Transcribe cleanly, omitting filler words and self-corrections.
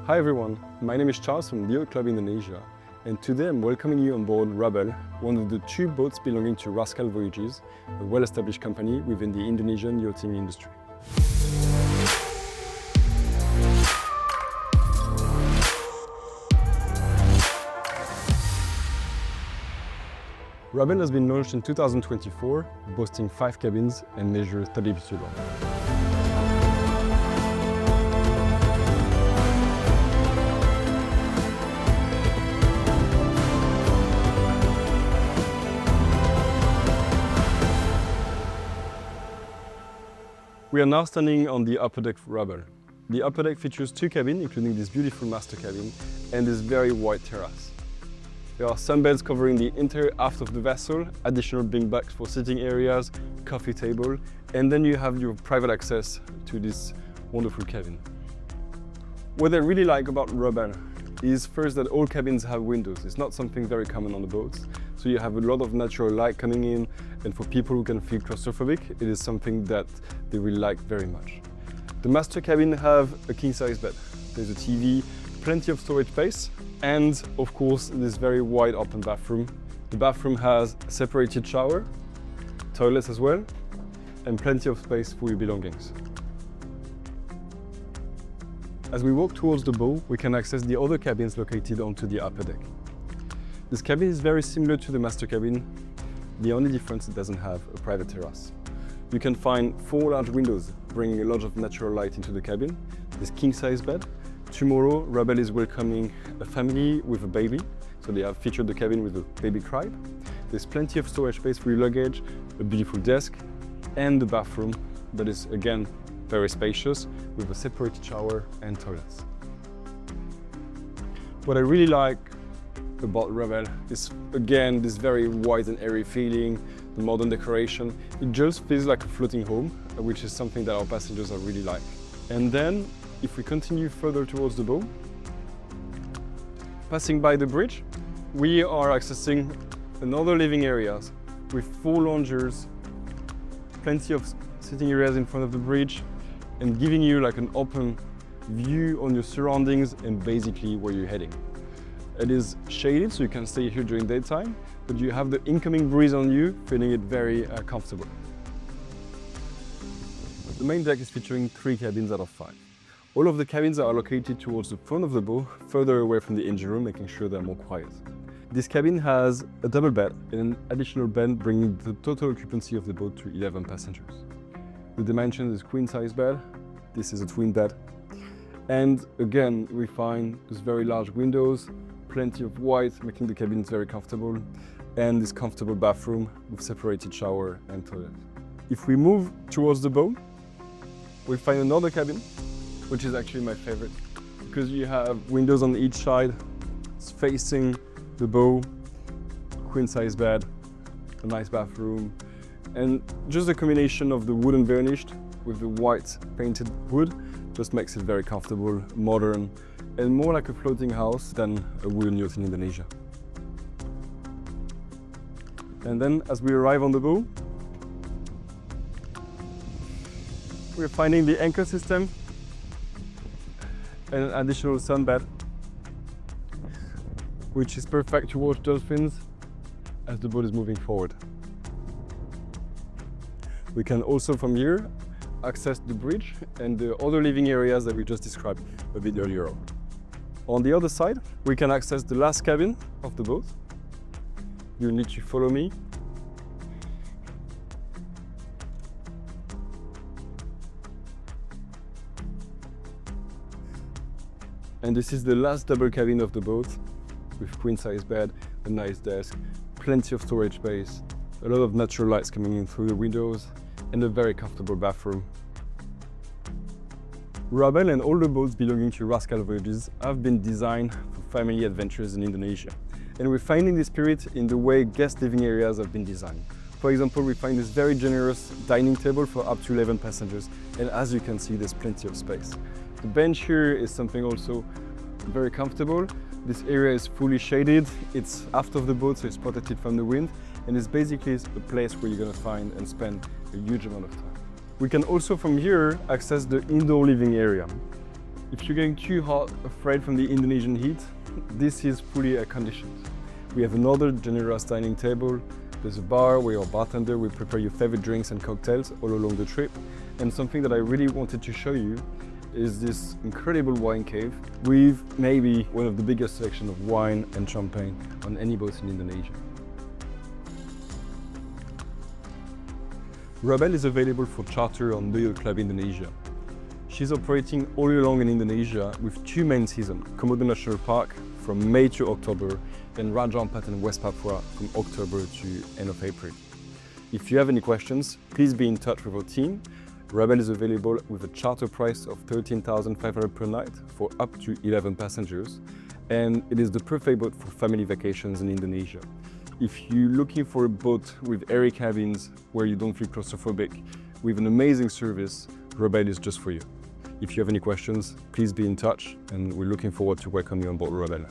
Hi everyone, my name is Charles from the Yacht Club Indonesia, and today I'm welcoming you on board Rebel, one of the two boats belonging to Rascal Voyages, a well-established company within the Indonesian yachting industry. Rebel has been launched in 2024, boasting 5 cabins and measures 30 feet long. We are now standing on the upper deck of Rebel. The upper deck features 2 cabins, including this beautiful master cabin and this very wide terrace. There are sunbeds covering the entire aft of the vessel, additional beanbags for sitting areas, coffee table, and then you have your private access to this wonderful cabin. What I really like about Rebel is first that all cabins have windows. It's not something very common on the boats. So you have a lot of natural light coming in, and for people who can feel claustrophobic, it is something that they will like very much. The master cabin have a king-size bed. There's a TV, plenty of storage space, and of course this very wide open bathroom. The bathroom has separated shower, toilets as well, and plenty of space for your belongings. As we walk towards the bow, we can access the other cabins located onto the upper deck. This cabin is very similar to the master cabin. The only difference, it doesn't have a private terrace. You can find 4 large windows, bringing a lot of natural light into the cabin. This king-size bed. Tomorrow, Rebel is welcoming a family with a baby, so they have featured the cabin with a baby crib. There's plenty of storage space for your luggage, a beautiful desk, and the bathroom that is, again, very spacious, with a separated shower and toilets. What I really like about Rebel is, again, this very wide and airy feeling, the modern decoration. It just feels like a floating home, which is something that our passengers are really like. And then, if we continue further towards the bow, passing by the bridge, we are accessing another living areas with 4 loungers, plenty of sitting areas in front of the bridge, and giving you like an open view on your surroundings and basically where you're heading. It is shaded, so you can stay here during daytime, but you have the incoming breeze on you, feeling it very comfortable. The main deck is featuring 3 cabins out of 5. All of the cabins are located towards the front of the bow, further away from the engine room, making sure they're more quiet. This cabin has a double bed and an additional bed, bringing the total occupancy of the boat to 11 passengers. The dimension is queen-size bed. This is a twin bed. And again, we find these very large windows, plenty of white, making the cabins very comfortable, and this comfortable bathroom with separated shower and toilet. If we move towards the bow, we find another cabin, which is actually my favorite, because you have windows on each side, it's facing the bow, queen-size bed, a nice bathroom, and just the combination of the wooden varnished with the white painted wood just makes it very comfortable, modern, and more like a floating house than a wooden yacht in Indonesia. And then as we arrive on the bow, we're finding the anchor system and an additional sunbed, which is perfect to watch dolphins as the boat is moving forward. We can also from here access the bridge and the other living areas that we just described a bit earlier on. On the other side, we can access the last cabin of the boat. You'll need to follow me. And this is the last double cabin of the boat, with queen-size bed, a nice desk, plenty of storage space, a lot of natural lights coming in through the windows, and a very comfortable bathroom. Rebel and all the boats belonging to Rascal Voyages have been designed for family adventures in Indonesia. And we're finding this spirit in the way guest living areas have been designed. For example, we find this very generous dining table for up to 11 passengers, and as you can see, there's plenty of space. The bench here is something also very comfortable. This area is fully shaded, it's aft of the boat, so it's protected from the wind, and it's basically a place where you're going to find and spend a huge amount of time. We can also from here access the indoor living area. If you're getting too hot, afraid from the Indonesian heat, this is fully air conditioned. We have another generous dining table. There's a bar where your bartender will prepare your favorite drinks and cocktails all along the trip. And something that I really wanted to show you is this incredible wine cave with maybe one of the biggest selection of wine and champagne on any boat in Indonesia. Rebel is available for charter on the Yacht Club Indonesia. She's operating all year long in Indonesia with 2 main seasons, Komodo National Park from May to October and Raja Ampat and West Papua from October to end of April. If you have any questions, please be in touch with our team. Rebel is available with a charter price of 13,500 per night for up to 11 passengers, and it is the perfect boat for family vacations in Indonesia. If you're looking for a boat with airy cabins where you don't feel claustrophobic, with an amazing service, Rebel is just for you. If you have any questions, please be in touch, and we're looking forward to welcome you on board Rebel.